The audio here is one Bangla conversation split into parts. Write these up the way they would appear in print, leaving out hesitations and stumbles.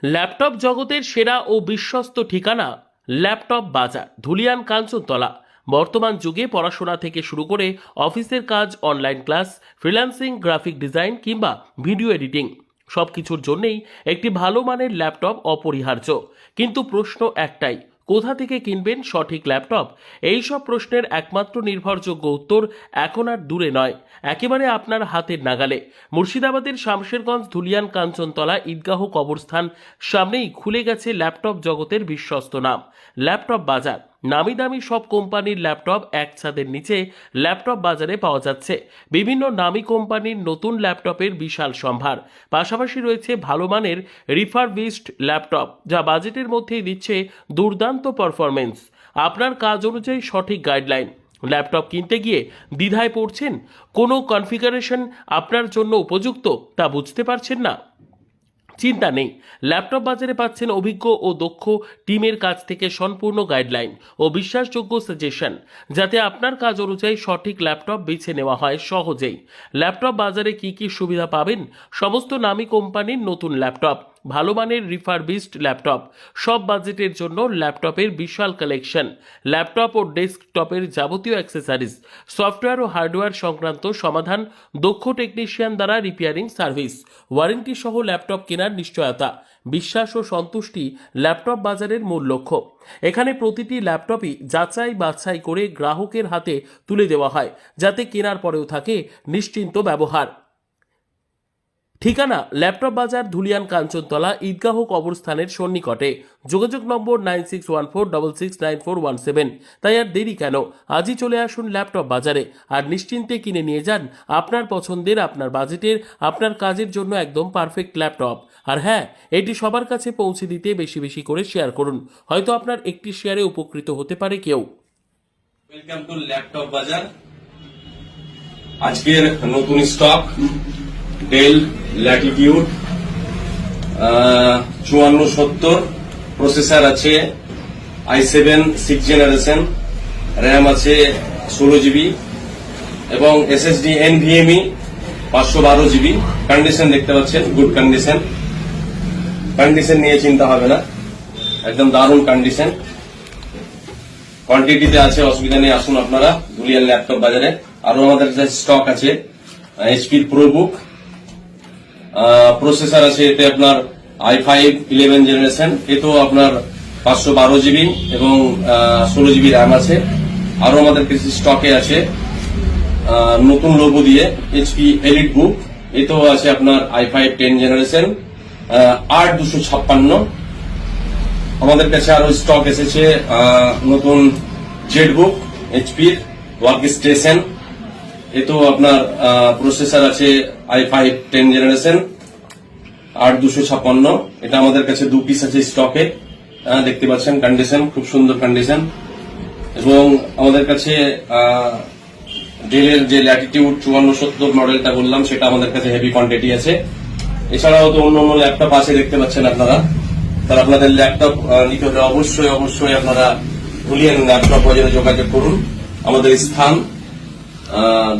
ল্যাপটপ জগতের সেরা ও বিশ্বস্ত ঠিকানা ল্যাপটপ বাজার, ধুলিয়ান, কাঞ্চনতলা। বর্তমান যুগে পড়াশোনা থেকে শুরু করে অফিসের কাজ, online class, freelancing, graphic design কিংবা ভিডিও এডিটিং সবকিছুর জন্যই একটি ভালো মানের ল্যাপটপ অপরিহার্য। কিন্তু প্রশ্ন একটাই, কোথা থেকে কিনবেন সঠিক ল্যাপটপ? এই সব প্রশ্নের একমাত্র নির্ভরযোগ্য উত্তর এখন আর দূরে নয়, একেবারে আপনার হাতের নাগালে। মুর্শিদাবাদের শামশেরগঞ্জ, ধুলিয়ান, কাঞ্চনতলা ঈদগাহ কবরস্থান সামনেই খুলে গেছে ল্যাপটপ জগতের বিশ্বস্ত নাম ল্যাপটপ বাজার। নামি দামি সব কোম্পানির ল্যাপটপ এক ছাদের নিচে ল্যাপটপ বাজারে পাওয়া যাচ্ছে। বিভিন্ন নামি কোম্পানির নতুন ল্যাপটপের বিশাল সম্ভার, পাশাপাশি রয়েছে ভালো মানের রিফারবিশড ল্যাপটপ, যা বাজেটের মধ্যেই দিচ্ছে দুর্দান্ত পারফরমেন্স। আপনার কাজ অনুযায়ী সঠিক গাইডলাইন। ল্যাপটপ কিনতে গিয়ে দ্বিধায় পড়ছেন? কোনো কনফিগারেশন আপনার জন্য উপযুক্ত তা বুঝতে পারছেন না? চিন্তা নেই, ল্যাপটপ বাজারে পাচ্ছেন অভিজ্ঞ ও দক্ষ টিমের কাছ থেকে সম্পূর্ণ গাইডলাইন ও বিশ্বাসযোগ্য সাজেশন, যাতে আপনার কাজ অনুযায়ী সঠিক ল্যাপটপ বেছে নেওয়া হয় সহজেই। ল্যাপটপ বাজারে কি কি সুবিধা পাবেন? সমস্ত নামী কোম্পানির নতুন ল্যাপটপ, ভালো মানের রিফারবিশড ল্যাপটপ, সব বাজেটের জন্য ল্যাপটপের বিশাল কালেকশন, ল্যাপটপ ও ডেস্কটপের যাবতীয় অ্যাক্সেসরিজ, সফটওয়্যার ও হার্ডওয়্যার সংক্রান্ত সমাধান, দক্ষ টেকনিশিয়ান দ্বারা রিপেয়ারিং সার্ভিস, ওয়ারেন্টি সহ ল্যাপটপ কেনার নিশ্চয়তা, বিশ্বাস ও সন্তুষ্টি ল্যাপটপ বাজারের মূল লক্ষ্য। এখানে প্রতিটি ল্যাপটপই যাচাই বাছাই করে গ্রাহকের হাতে তুলে দেওয়া হয়, যাতে কেনার পরেও থাকে নিশ্চিন্ত ব্যবহার। ঠিকানা ল্যাপটপ বাজার, ধুলিয়ান, কাঞ্চনতলা ঈদগাহ কবরস্থানের সন্নিকটে। যোগাযোগ নম্বর 9614669417। তাই আর দেরি কেন, আজই চলে আসুন ল্যাপটপ বাজারে আর নিশ্চিন্তে কিনে নিয়ে যান আপনার পছন্দের, আপনার বাজেটের, আপনার কাজের জন্য একদম পারফেক্ট ল্যাপটপ। আর হ্যাঁ, এটি সবার কাছে পৌঁছে দিতে বেশি বেশি করে শেয়ার করুন, হয়তো আপনার একটি শেয়ারে উপকৃত হতে পারে কেউ। ওয়েলকাম টু ল্যাপটপ বাজার। আজকের নতুন স্টক ডেল ল্যাটিটিউড 5470, প্রসেসর আছে i7 6th জেনারেশন, র্যাম আছে 16 জিবি এবং SSD NVMe 512 জিবি। কন্ডিশন দেখতে পাচ্ছেন, গুড কন্ডিশন। কন্ডিশন নিয়ে চিন্তা হবে না, একদম দারুণ কন্ডিশন। কোয়ান্টিটিতে আছে, অসুবিধা নেই। আসুন আপনারা ধুলিয়ান ল্যাপটপ বাজারে। আরো আমাদের কাছে স্টক আছে HP প্রোবুক, প্রসেসর আছে এতে আপনার i5 11 জেনারেশন, এতেও আপনার 512 জিবি এবং 16 জিবি র্যাম আছে। আরো আমাদের কাছে স্টকে আছে নতুন লোগো দিয়ে HP এলিট বুক, এতেও আছে আপনার i5 10 জেনারেশন 8256। আমাদের কাছে আরো স্টক এসেছে নতুন Z book HP work station, এতেও আপনার প্রসেসর আছে i5 10 জেনারেশন 8256। এটা আমাদের কাছে 2 পিস আছে স্টকে, দেখতে পাচ্ছেন কন্ডিশন, খুব সুন্দর কন্ডিশন। এবং আমাদের কাছে ডেলের যে ল্যাটিটিউড 5470 মডেলটা বললাম, সেটা আমাদের কাছে হেভি কোয়ান্টিটি আছে। এছাড়াও তো অন্য ল্যাপটপ আছে, দেখতে পাচ্ছেন আপনারা। তাহলে আপনাদের ল্যাপটপ নিতে হলে অবশ্যই আপনারা ধুলিয়ান ল্যাপটপ বাজারে যোগাযোগ করুন। আমাদের স্থান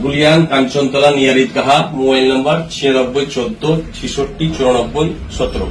Dhulian, Kanchantala, near Eidgah. Mobile number 9614 66 94 17।